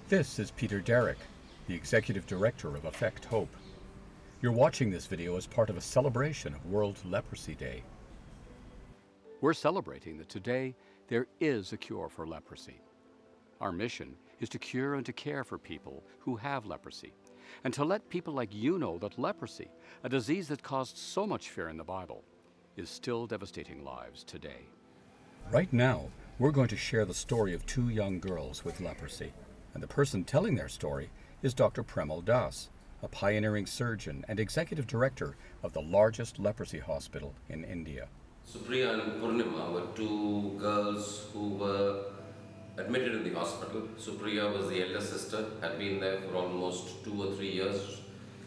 This is Peter Derrick, the Executive Director of Affect Hope. You're watching this video as part of a celebration of World Leprosy Day. We're celebrating that today there is a cure for leprosy. Our mission is to cure and to care for people who have leprosy, and to let people like you know that leprosy, a disease that caused so much fear in the Bible, is still devastating lives today. Right now, we're going to share the story of two young girls with leprosy. And the person telling their story is Dr. Premal Das, a pioneering surgeon and executive director of the largest leprosy hospital in India. Supriya and Purnima were two girls who were admitted in the hospital. Supriya was the elder sister, had been there for almost 2 or 3 years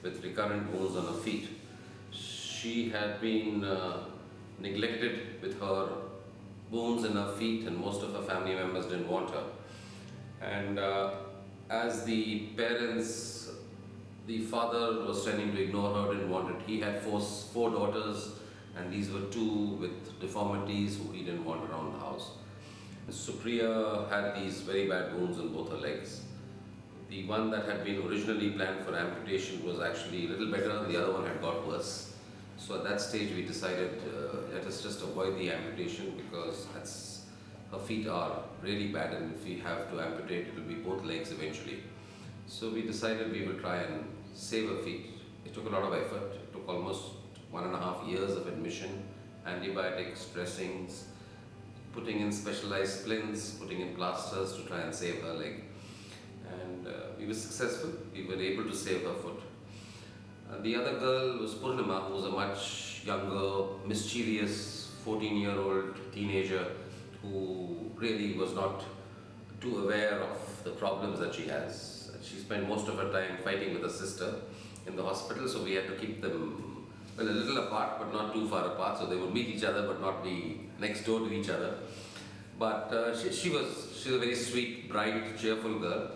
with recurrent wounds on her feet. She had been neglected with her wounds in her feet, and most of her family members didn't want her. And as the parents, the father was tending to ignore her, didn't want it. He had four daughters, and these were two with deformities who he didn't want around the house. Supriya had these very bad wounds on both her legs. The one that had been originally planned for amputation was actually a little better, the other one had got worse. So at that stage we decided, let us just avoid the amputation, because her feet are really bad, and if we have to amputate, it will be both legs eventually. So we decided we will try and save her feet. It took a lot of effort. It took almost 1.5 years of admission, antibiotics, dressings, putting in specialized splints, putting in plasters to try and save her leg. And we were successful. We were able to save her foot. The other girl was Purnima, who was a much younger, mischievous 14-year-old teenager who really was not too aware of the problems that she has. She spent most of her time fighting with her sister in the hospital, so we had to keep them, well, a little apart, but not too far apart, so they would meet each other but not be next door to each other. But she was a very sweet, bright, cheerful girl.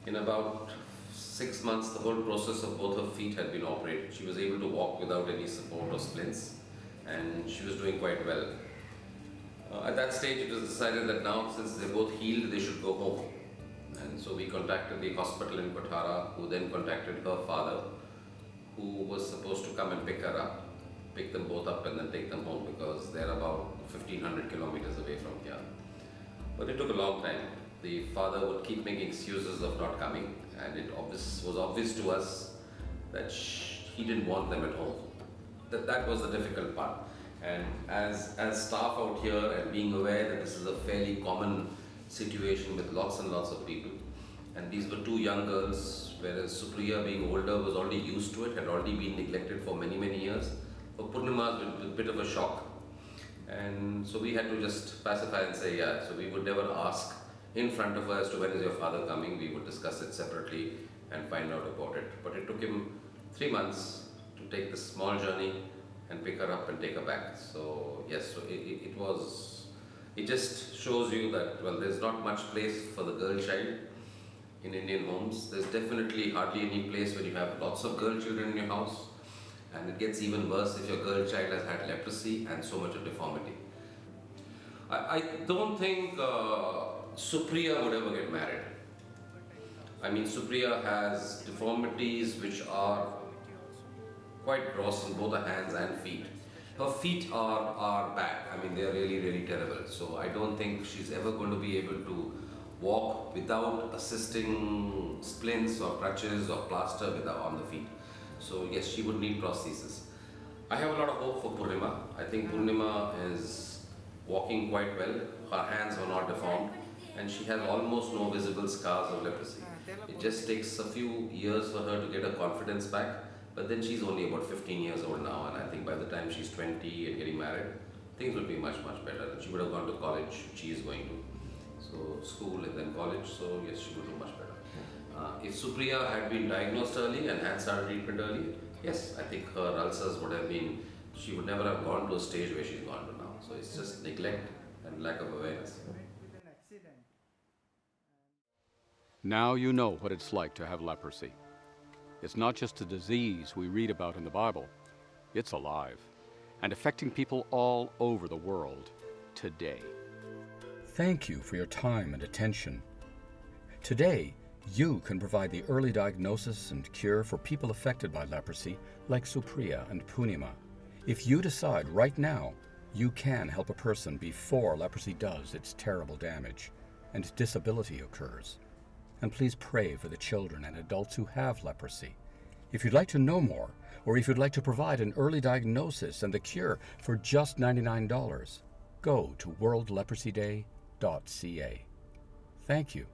In about 6 months, the whole process of both her feet had been operated. She was able to walk without any support or splints, and she was doing quite well. At that stage, it was decided that now, since they're both healed, they should go home. And so we contacted the hospital in Kothara, who then contacted her father, who was supposed to come and pick her up, pick them both up and then take them home, because they're about 1,500 kilometers away from here. But it took a long time. The father would keep making excuses of not coming, and it was obvious to us that he didn't want them at home. That was the difficult part. And as staff out here, and being aware that this is a fairly common situation with lots and lots of people, and these were two young girls, whereas Supriya, being older, was already used to it, had already been neglected for many, many years. For Purnima, it was a bit of a shock. And so we had to just pacify and say, yeah, so we would never ask in front of her as to when is your father coming. We would discuss it separately and find out about it. But it took him 3 months to take this small journey and pick her up and take her back. So yes, so it just shows you that, well, there's not much place for the girl child in Indian homes. There's definitely hardly any place when you have lots of girl children in your house, and it gets even worse if your girl child has had leprosy and so much of deformity. I don't think Supriya would ever get married. I mean, Supriya has deformities which are quite gross in both her hands and feet. Her feet are bad. I mean, they're really, really terrible. So I don't think she's ever going to be able to walk without assisting splints or crutches or plaster on the feet. So yes, she would need prosthesis. I have a lot of hope for Purnima. I think Purnima is walking quite well. Her hands are not deformed, and she has almost no visible scars of leprosy. It just takes a few years for her to get her confidence back. But then she's only about 15 years old now, and I think by the time she's 20 and getting married, things will be much, much better. And she would have gone to college. She is going to. So school and then college, so yes, she would do much better. If Supriya had been diagnosed early and had started treatment early, yes, I think her ulcers would have been, she would never have gone to a stage where she's gone to now. So it's just neglect and lack of awareness. Now you know what it's like to have leprosy. It's not just a disease we read about in the Bible. It's alive and affecting people all over the world today. Thank you for your time and attention. Today, You can provide the early diagnosis and cure for people affected by leprosy like Supriya and Punima. If you decide right now, you can help a person before leprosy does its terrible damage and disability occurs. And please pray for the children and adults who have leprosy. If you'd like to know more, or if you'd like to provide an early diagnosis and a cure for just $99, go to worldleprosyday.ca. Thank you.